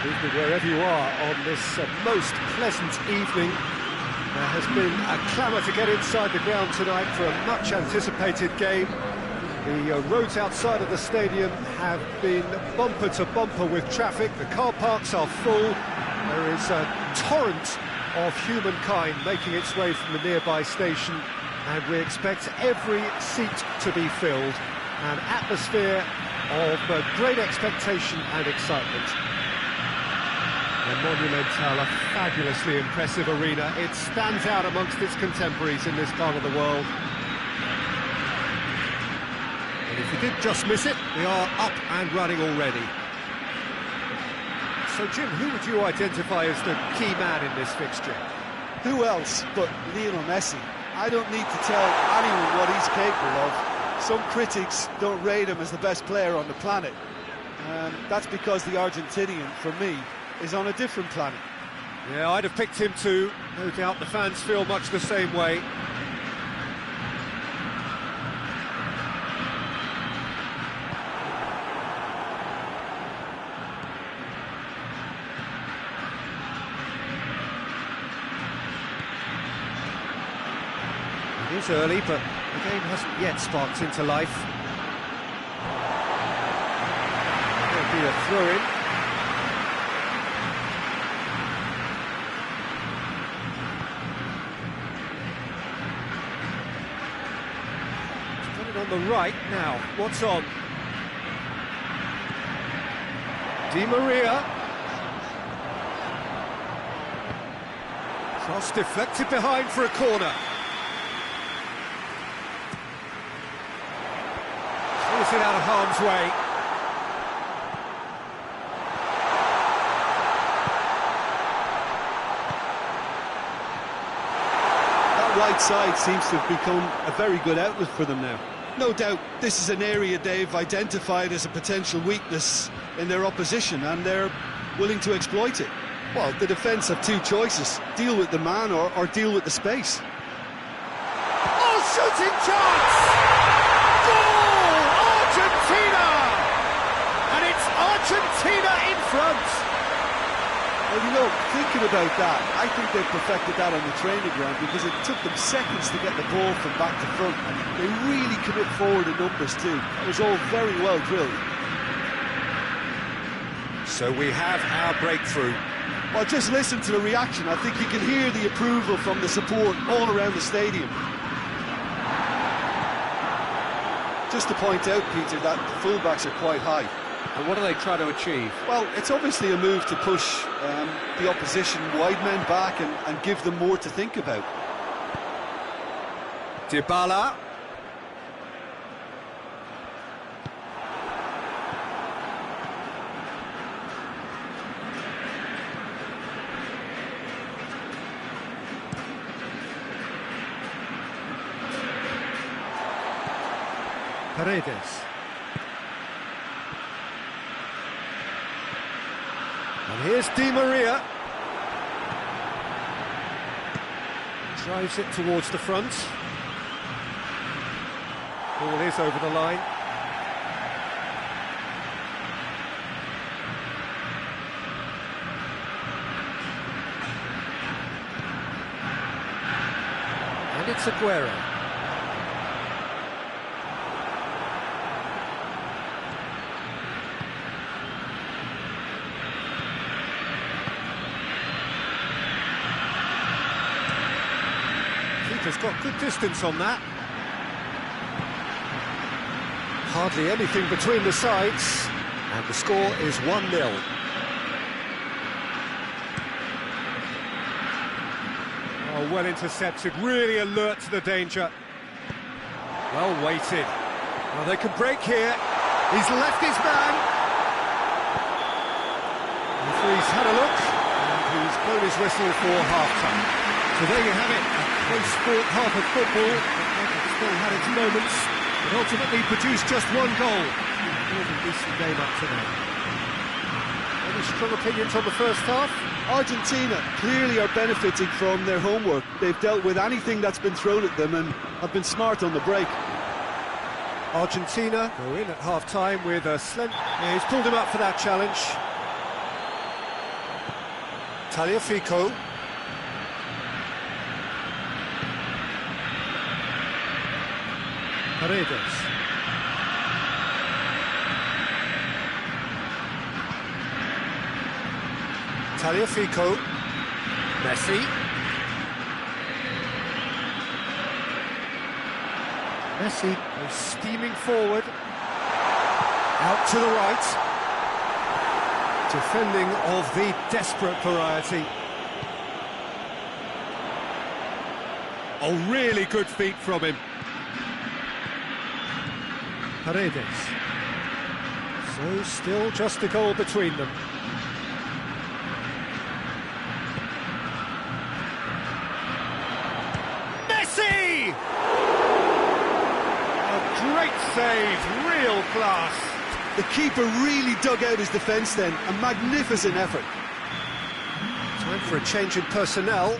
Good evening wherever you are on this most pleasant evening. There has been a clamour to get inside the ground tonight for a much-anticipated game. The roads outside of the stadium have been bumper to bumper with traffic. The car parks are full. There is a torrent of humankind making its way from the nearby station, and we expect every seat to be filled. An atmosphere of great expectation and excitement. The Monumental, a fabulously impressive arena. It stands out amongst its contemporaries in this part of the world. And if you did just miss it, we are up and running already. So Jim, who would you identify as the key man in this fixture? Who else but Lionel Messi? I don't need to tell anyone what he's capable of. Some critics don't rate him as the best player on the planet. That's because the Argentinian, for me, is on a different planet. Yeah, I'd have picked him too. No doubt the fans feel much the same way. It is early, but the game hasn't yet sparked into life. There'll be a throw-in. On the right now, what's on? Di Maria. Cross deflected behind for a corner. Clears it out of harm's way. That right side seems to have become a very good outlet for them now. No doubt this is an area they've identified as a potential weakness in their opposition, and they're willing to exploit it. Well, the defence have two choices: deal with the man or deal with the space. Oh, shooting chance! Goal! Argentina! And it's Argentina in front! Well, you know, thinking about that, I think they've perfected that on the training ground, because it took them seconds to get the ball from back to front, and they really commit forward in numbers too. It was all very well drilled. So we have our breakthrough. Well, just listen to the reaction. I think you can hear the approval from the support all around the stadium. Just to point out, Peter, that the fullbacks are quite high. And what are they trying to achieve? Well, it's obviously a move to push the opposition wide men back and give them more to think about. Dybala. Paredes. And here's Di Maria. Drives it towards the front. Ball is over the line. And it's Aguero. Keeper's got good distance on that. Hardly anything between the sides, and the score is 1-0. Oh, well intercepted, really alert to the danger. Well weighted. Well, they can break here. He's left his man. The referee's had a look, and he's blown his whistle for half-time. So there you have it, a close fought half of football. It's still had its moments, but ultimately produced just one goal. More than decent game up to now. Any strong opinions on the first half? Argentina clearly are benefiting from their homework. They've dealt with anything that's been thrown at them and have been smart on the break. Argentina go in at half-time with a slent... Yeah, he's pulled him up for that challenge. Tagliafico. Paredes. Tagliafico. Messi. Messi is steaming forward. Out to the right. Defending of the desperate variety. Oh, really good feet from him. Paredes. So still just a goal between them. Messi! A great save, real class. The keeper really dug out his defence then, a magnificent effort. Time for a change in personnel.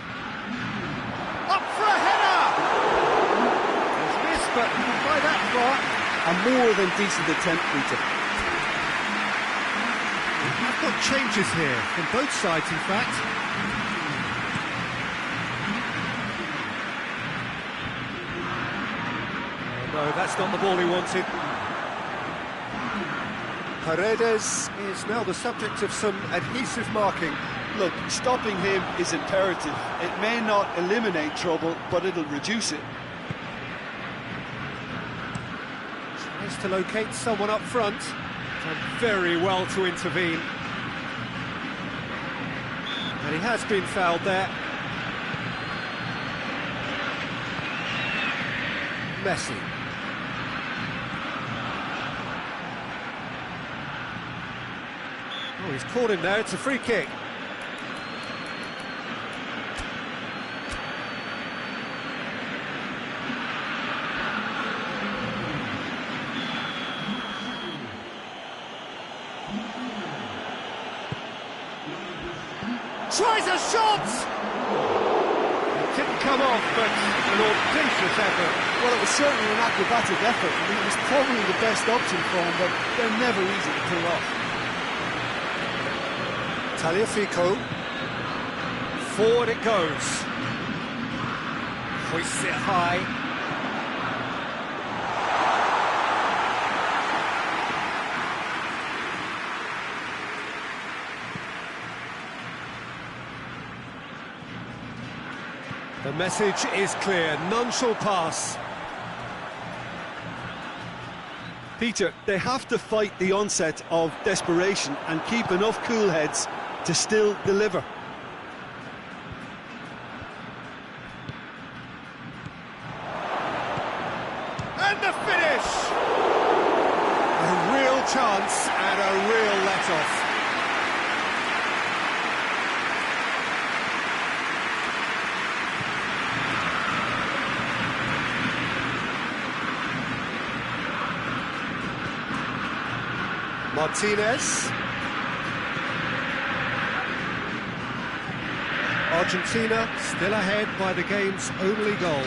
Up for a header! It's missed, but not by that far. A more than decent attempt, Peter. We've got changes here, from both sides in fact. Oh, no, that's not the ball he wanted. Paredes is now the subject of some adhesive marking. Look, stopping him is imperative. It may not eliminate trouble, but it'll reduce it. Tries to locate someone up front. Done very well to intervene. And he has been fouled there. Messi. Oh, he's caught him there, it's a free kick. Tries a shot! It didn't come off, but an audacious effort. Well, it was certainly an acrobatic effort. I mean, it was probably the best option for him, but they're never easy to pull off. Tagliafico. Forward it goes. Hoists it high. The message is clear, none shall pass. Peter, they have to fight the onset of desperation and keep enough cool heads to still deliver. And the finish! A real chance and a real let-off. Martinez. Argentina still ahead by the game's only goal.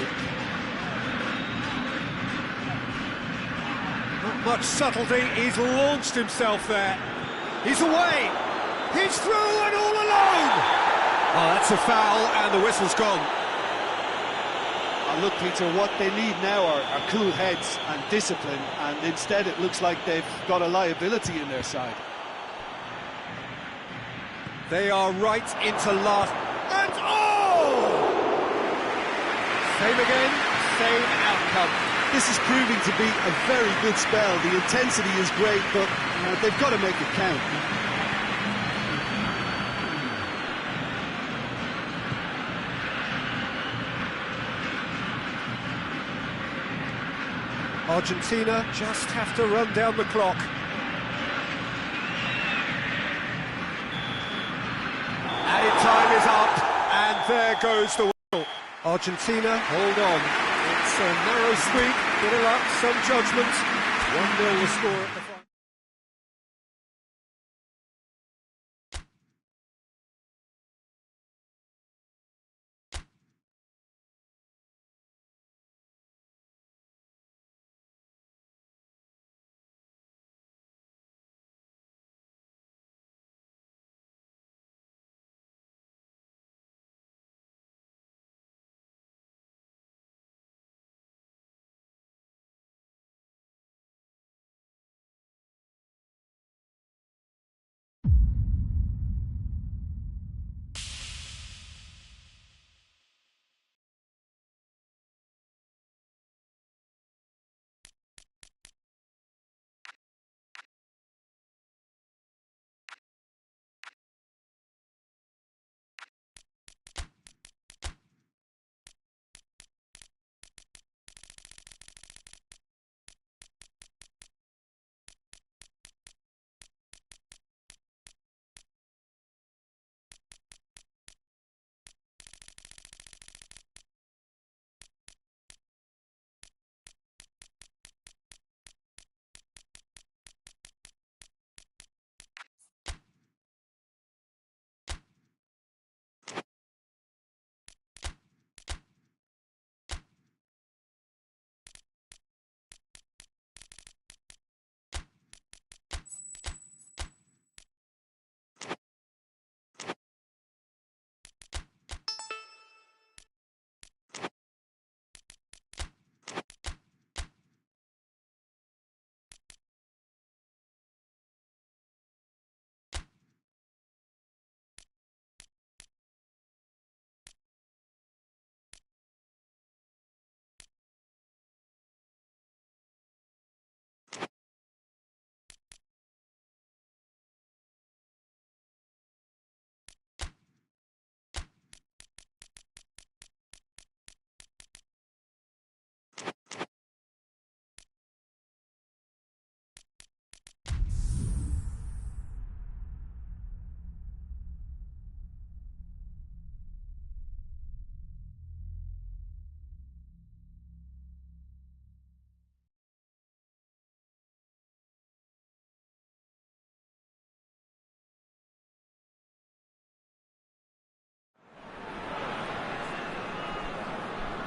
Not much subtlety, he's launched himself there. He's away, he's through and all alone! Oh, that's a foul and the whistle's gone. Look, Peter, what they need now are cool heads and discipline, and instead it looks like they've got a liability in their side. They are right into last, and oh! Same again, same outcome. This is proving to be a very good spell. The intensity is great, but they've got to make it count. Argentina just have to run down the clock. Added time is up, and there goes the whistle. Argentina, hold on. It's a narrow squeak, bit of luck, some judgment. 1-0 the score at the final.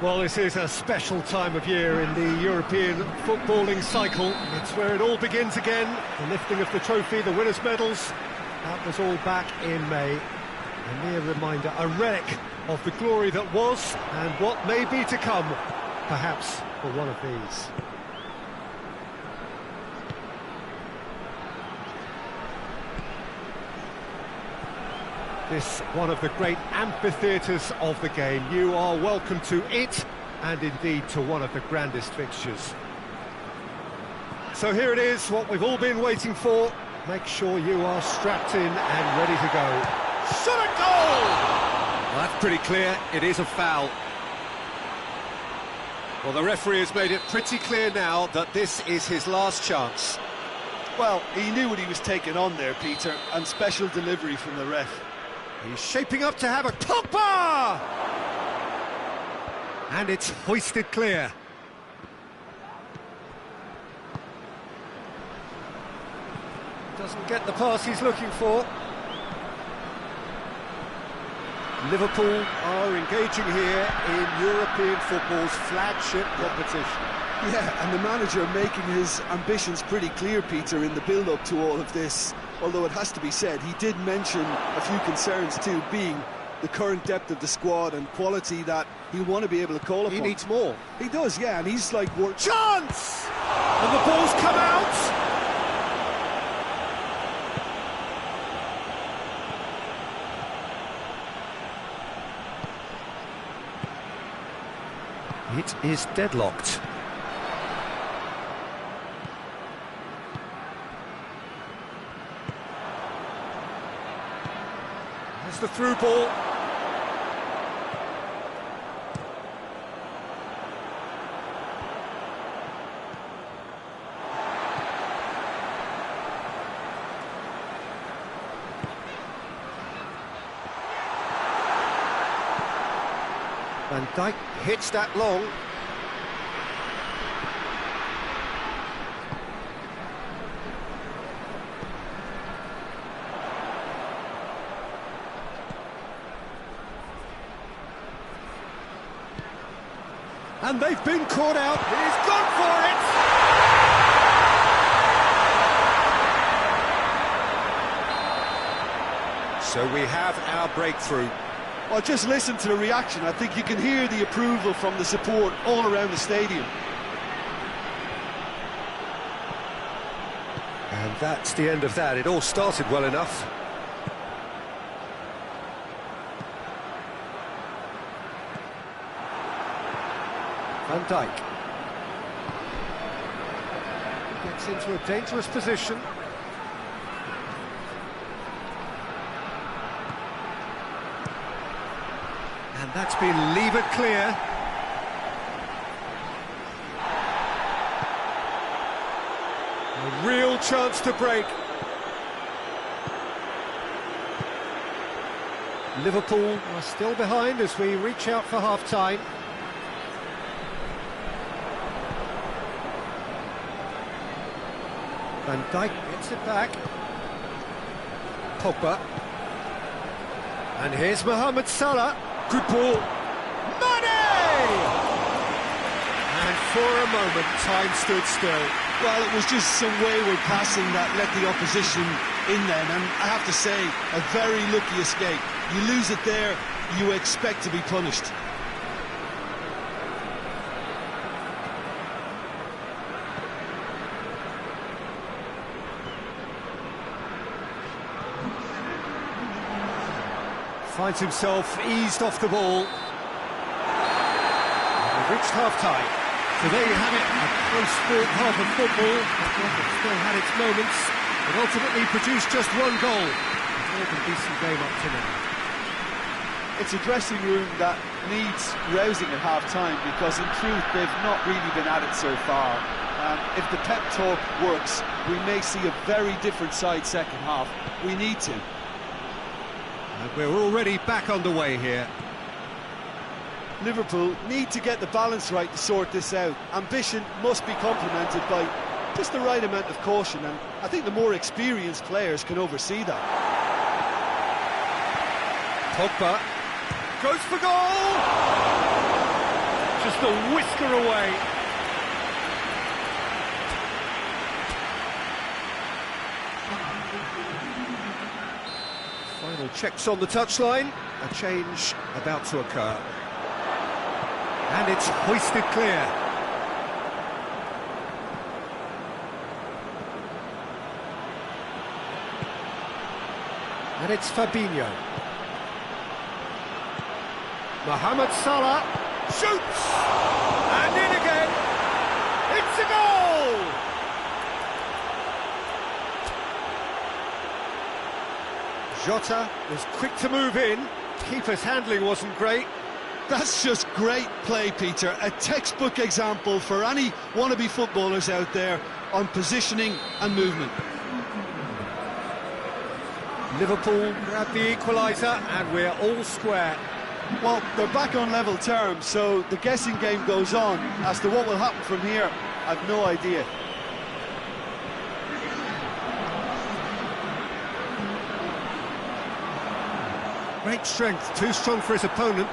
Well, this is a special time of year in the European footballing cycle. It's where it all begins again. The lifting of the trophy, the winners' medals. That was all back in May. A mere reminder, a relic of the glory that was and what may be to come, perhaps for one of these. This one of the great amphitheatres of the game. You are welcome to it, and indeed to one of the grandest fixtures. So here it is, what we've all been waiting for. Make sure you are strapped in and ready to go. Shot a goal! Well, that's pretty clear, it is a foul. Well, the referee has made it pretty clear now that this is his last chance. Well, he knew what he was taking on there, Peter, and special delivery from the ref. He's shaping up to have a Pogba! And it's hoisted clear. Doesn't get the pass he's looking for. Liverpool are engaging here in European football's flagship competition. Yeah, and the manager making his ambitions pretty clear, Peter, in the build-up to all of this. Although it has to be said, he did mention a few concerns too, being the current depth of the squad and quality that he'll want to be able to call upon. He needs more. He does, yeah, and he's like... Chance! And the ball's come out! It is deadlocked. There's the through ball. Van Dijk hits that long. And they've been caught out. He's gone for it! So we have our breakthrough. Well, just listen to the reaction. I think you can hear the approval from the support all around the stadium. And that's the end of that. It all started well enough. Van Dijk gets into a dangerous position. And that's been levered clear. A real chance to break. Liverpool are still behind as we reach out for half-time. Van Dijk gets it back. Pogba. And here's Mohamed Salah. Good ball. Mane! And for a moment, time stood still. Well, it was just some wayward passing that let the opposition in then, and I have to say, a very lucky escape. You lose it there, you expect to be punished. Finds himself eased off the ball. We've reached half-time. So there you have it, a close-fought half of football. That still had its moments, but ultimately produced just one goal. A very decent game up to now. It's a dressing room that needs rousing at half-time because, in truth, they've not really been at it so far. If the pep talk works, we may see a very different side second half. We need to. And we're already back underway here. Liverpool need to get the balance right to sort this out. Ambition must be complemented by just the right amount of caution, and I think the more experienced players can oversee that. Pogba goes for goal! just a whisker away. Final checks on the touchline. A change about to occur. And it's hoisted clear. And it's Fabinho. Mohamed Salah shoots! And in again! It's a goal! Jota was quick to move in. Keeper's handling wasn't great. That's just great play, Peter. A textbook example for any wannabe footballers out there on positioning and movement. Liverpool grab the equaliser and we're all square. Well, they're back on level terms, so the guessing game goes on. As to what will happen from here, I've no idea. Great strength, too strong for his opponent.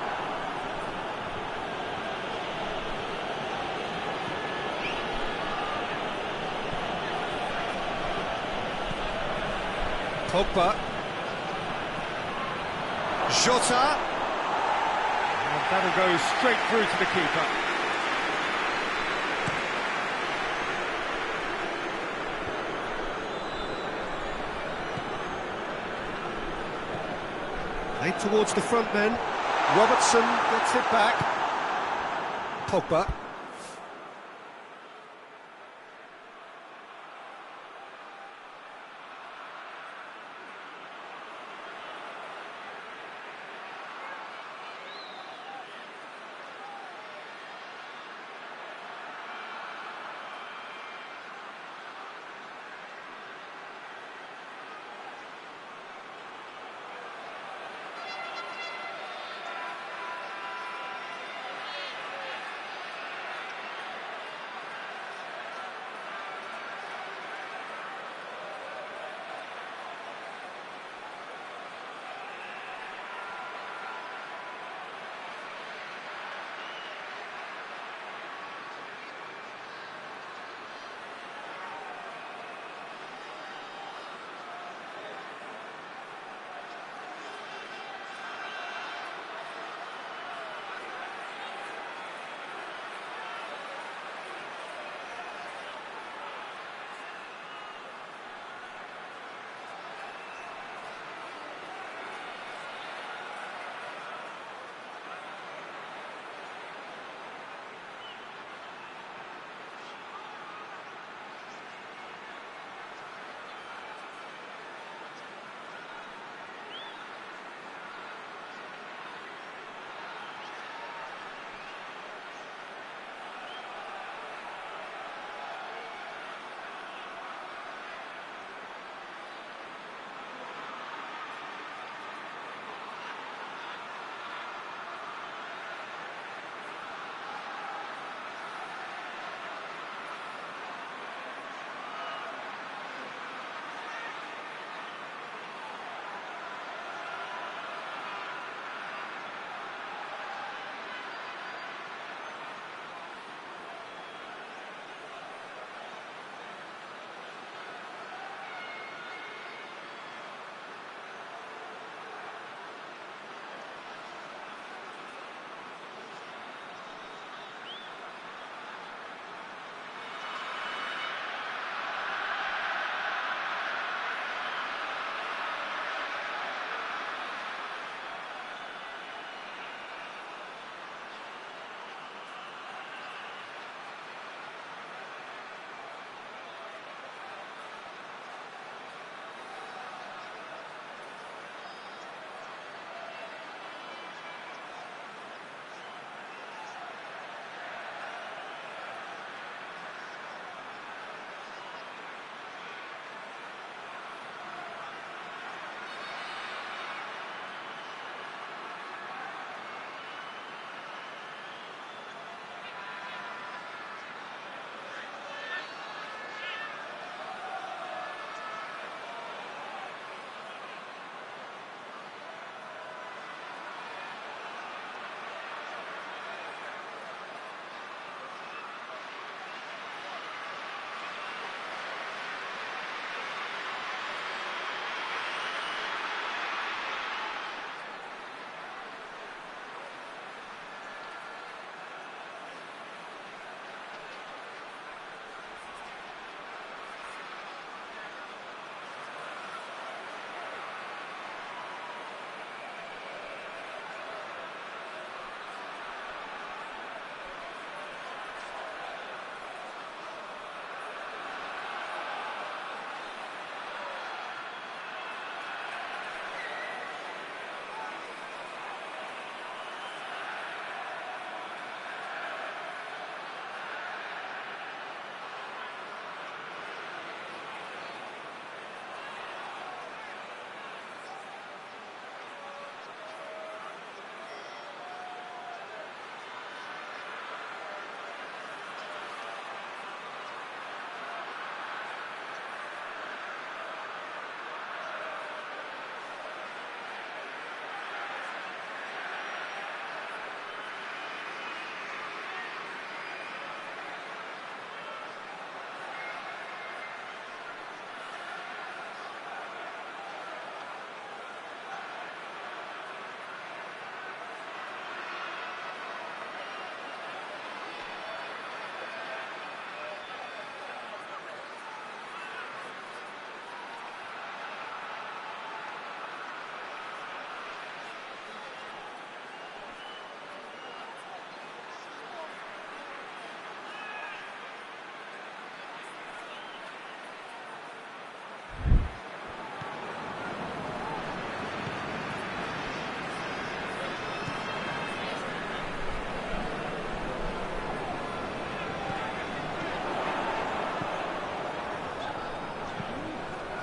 Pogba. Jota. And that'll go straight through to the keeper. Played towards the front men. Robertson gets it back. Pogba.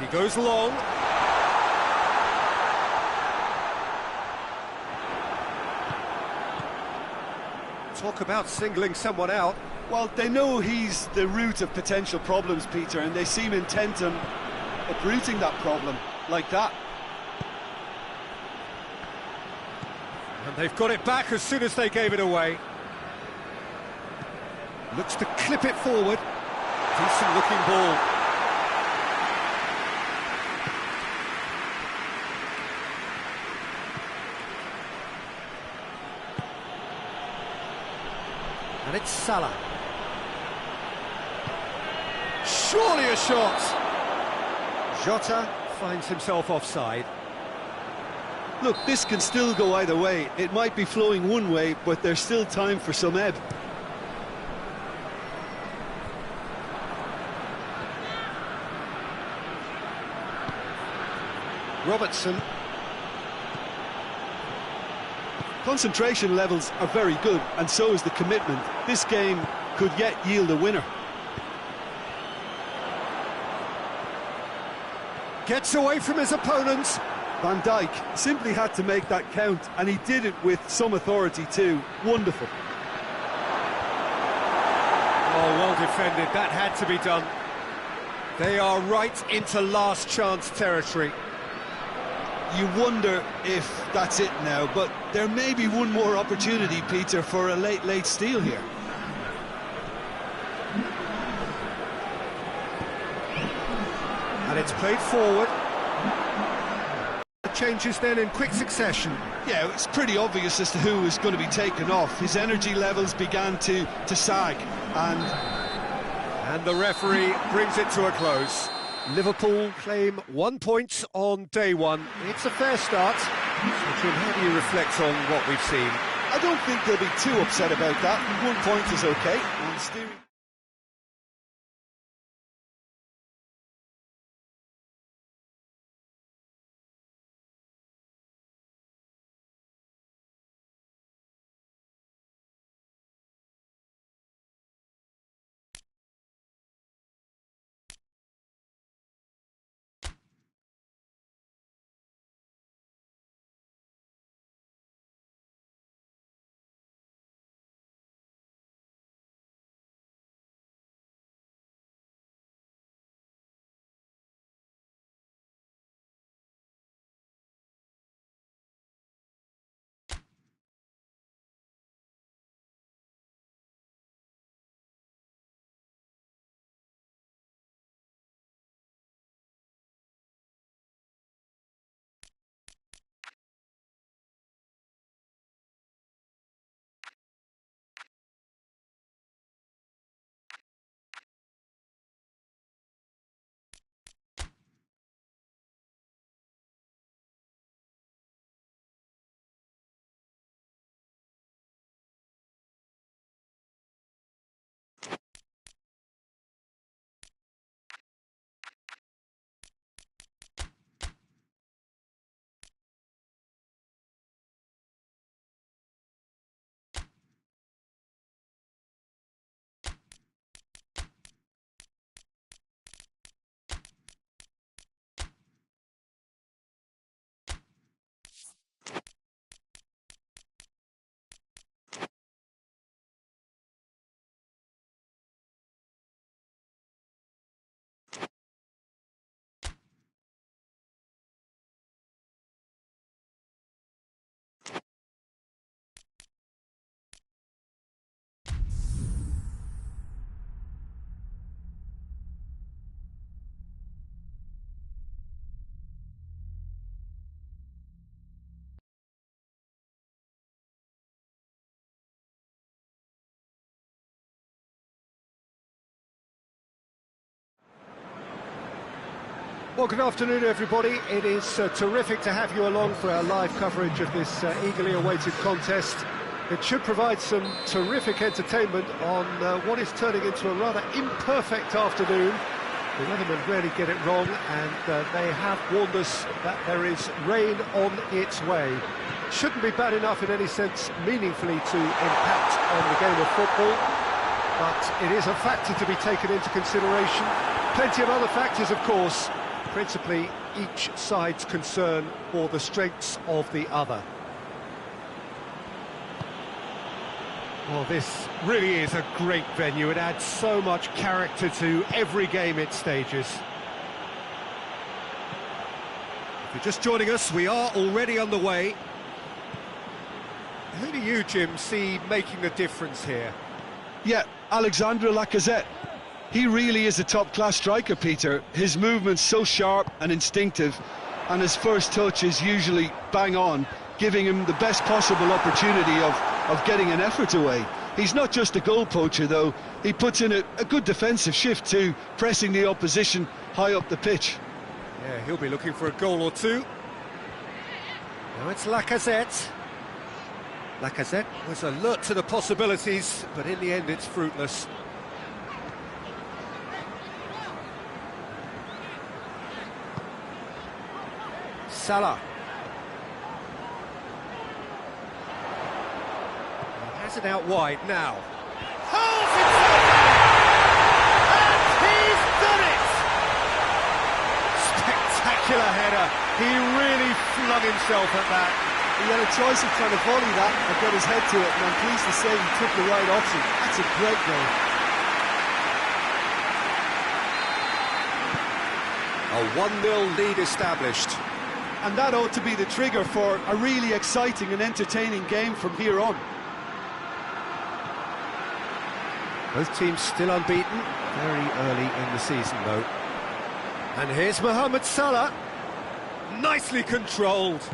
He goes long. Talk about singling someone out. Well, they know he's the root of potential problems, Peter, and they seem intent on uprooting that problem like that. And they've got it back as soon as they gave it away. Looks to clip it forward. Decent looking ball. And it's Salah. Surely a shot! Jota finds himself offside. Look, this can still go either way. It might be flowing one way, but there's still time for some ebb. Robertson. Concentration levels are very good, and so is the commitment. This game could yet yield a winner. Gets away from his opponents. Van Dijk simply had to make that count, and he did it with some authority too. Wonderful. Oh, well defended. That had to be done. They are right into last chance territory. You wonder if that's it now, but there may be one more opportunity, Peter, for a late steal here. And it's played forward. The changes then in quick succession. Yeah, it's pretty obvious as to who was going to be taken off. His energy levels began to sag, and the referee brings it to a close. Liverpool claim 1 point on day one. It's a fair start. So, Jim, how do you reflect on what we've seen? I don't think they'll be too upset about that. 1 point is okay. And steering... Well, good afternoon, everybody. It is terrific to have you along for our live coverage of this eagerly awaited contest. It should provide some terrific entertainment on what is turning into a rather imperfect afternoon. The weathermen rarely get it wrong, and they have warned us that there is rain on its way. Shouldn't be bad enough in any sense meaningfully to impact on the game of football, but it is a factor to be taken into consideration. Plenty of other factors, of course, Principally, each side's concern for the strengths of the other. Well, this really is a great venue. It adds so much character to every game it stages. If you're just joining us, we are already underway. Who do you, Jim, see making a difference here? Yeah, Alexandre Lacazette. He really is a top-class striker, Peter. His movement's so sharp and instinctive, and his first touch is usually bang on, giving him the best possible opportunity of getting an effort away. He's not just a goal poacher, though. He puts in a good defensive shift too, pressing the opposition high up the pitch. Yeah, he'll be looking for a goal or two. Now it's Lacazette. Lacazette was alert to the possibilities, but in the end it's fruitless. Salah. He has it out wide now. Holds himself out! And he's done it! Spectacular header. He really flung himself at that. He had a choice of trying to volley that or get his head to it, and I'm pleased to say he took the right option. That's a great goal. A 1-0 lead established. And that ought to be the trigger for a really exciting and entertaining game from here on. Both teams still unbeaten, very early in the season though. And here's Mohamed Salah, nicely controlled.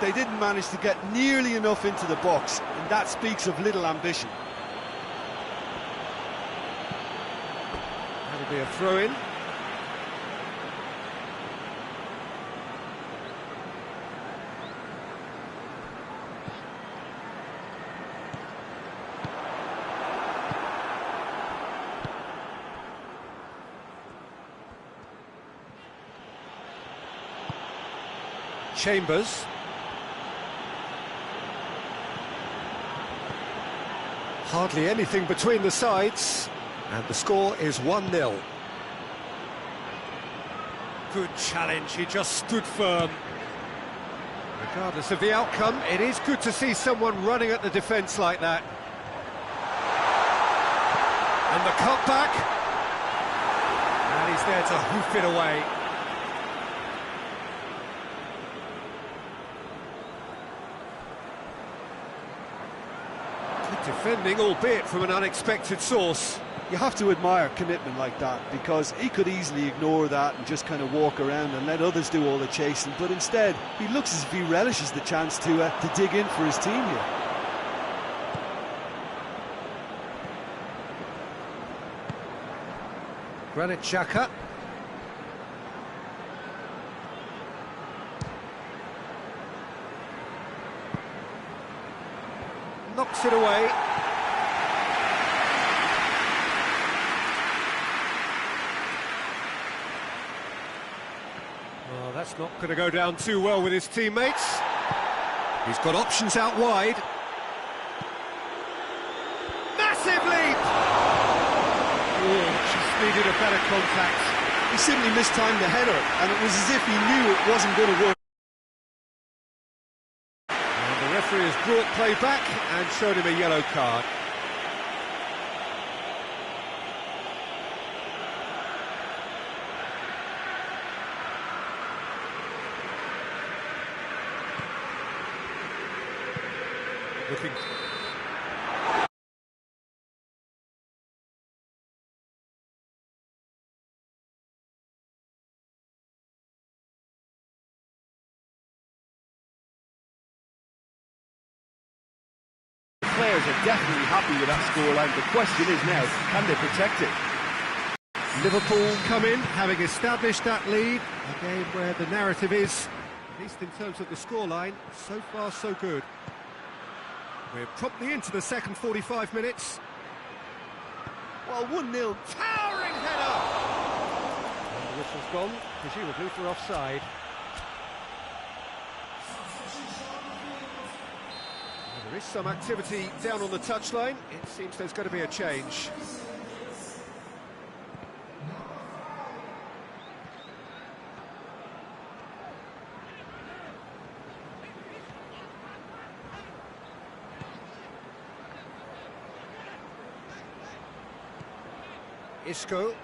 They didn't manage to get nearly enough into the box, and that speaks of little ambition. That'll be a throw-in. Chambers. Hardly anything between the sides, and the score is 1-0. Good challenge, he just stood firm. Regardless of the outcome, it is good to see someone running at the defence like that. And the cutback. And he's there to hoof it away. Defending, albeit from an unexpected source. You have to admire commitment like that, because he could easily ignore that and just kind of walk around and let others do all the chasing, but instead he looks as if he relishes the chance to dig in for his team here. Granit Xhaka. Knocks it away. Well, that's not going to go down too well with his teammates. He's got options out wide. Massive leap! Oh, just needed a better contact. He simply mistimed the header, and it was as if he knew it wasn't going to work. The referee has brought play back and showed him a yellow card. Looking. Players are definitely happy with that scoreline. The question is now, can they protect it? Liverpool come in, having established that lead. A game where the narrative is, at least in terms of the scoreline, so far so good. We're promptly into the second 45 minutes. Well, 1-0. Towering header! And the whistle's gone, presumably for offside. There is some activity down on the touchline. It seems there's going to be a change. Isco.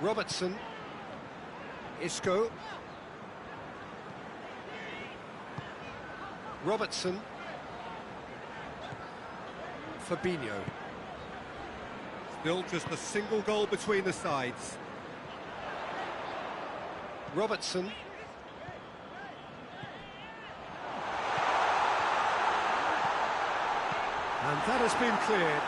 Robertson. Isco. Robertson. Fabinho. Still just a single goal between the sides. Robertson. And that has been cleared.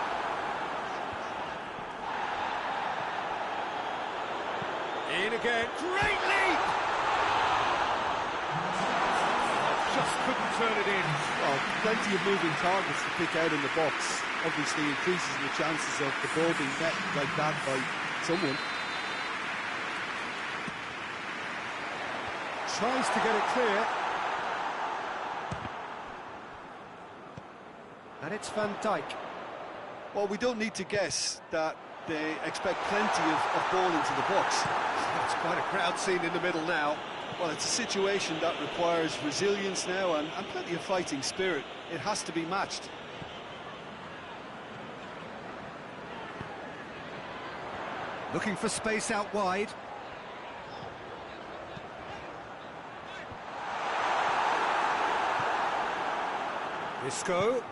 In again, great leap! Just couldn't turn it in. Well, plenty of moving targets to pick out in the box. Obviously increases the chances of the ball being met like that by someone. Tries to get it clear. And it's Van Dijk. Well, we don't need to guess that they expect plenty of ball into the box. It's quite a crowd scene in the middle now. Well, it's a situation that requires resilience now and plenty of fighting spirit. It has to be matched. Looking for space out wide. Isco.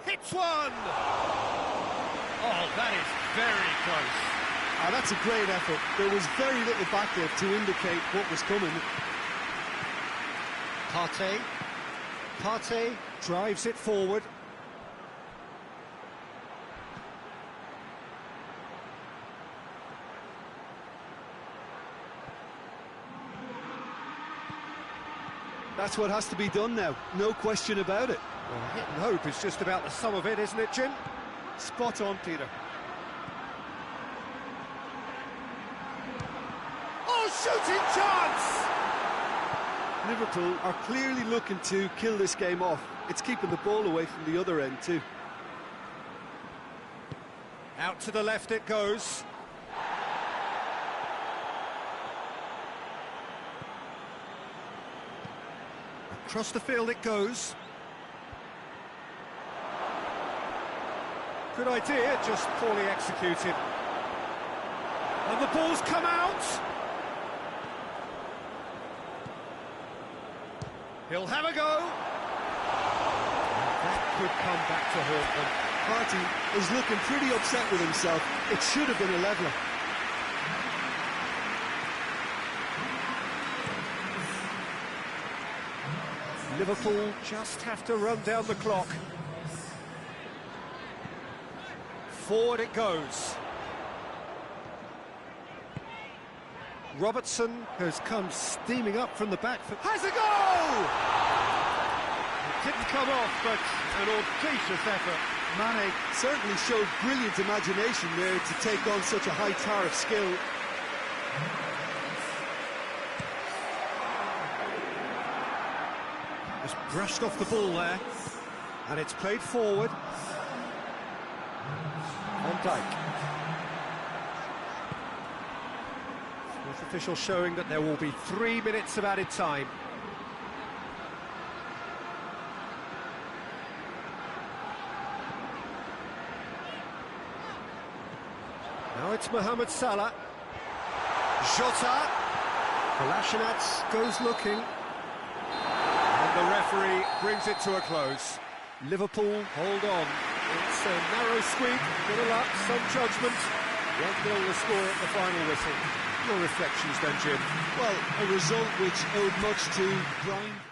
Hits one! Oh, that is very close. Ah, that's a great effort. There was very little back there to indicate what was coming. Partey. Partey drives it forward. That's what has to be done now, no question about it. Well, hit and hope is just about the sum of it, isn't it, Jim? Spot on, Peter. Oh, shooting chance! Liverpool are clearly looking to kill this game off. It's keeping the ball away from the other end too. Out to the left it goes. Across the field it goes. Good idea, just poorly executed. And the ball's come out! He'll have a go! That could come back to haunt them. Partey is looking pretty upset with himself. It should have been a leveller. Liverpool just have to run down the clock. Forward it goes. Robertson has come steaming up from the back. Has a goal! It didn't come off, but an audacious effort. Mane certainly showed brilliant imagination there to take on such a high tower of skill. Just brushed off the ball there. And it's played forward. Van Dijk. Fourth official showing that there will be 3 minutes of added time. Now it's Mohamed Salah. Jota. Kolasinac goes looking. And the referee brings it to a close. Liverpool hold on. It's a narrow squeak, bit of luck, some judgment. 1-0 the score at the final whistle. Your reflections then, Jim? Well, a result which owed much to grind.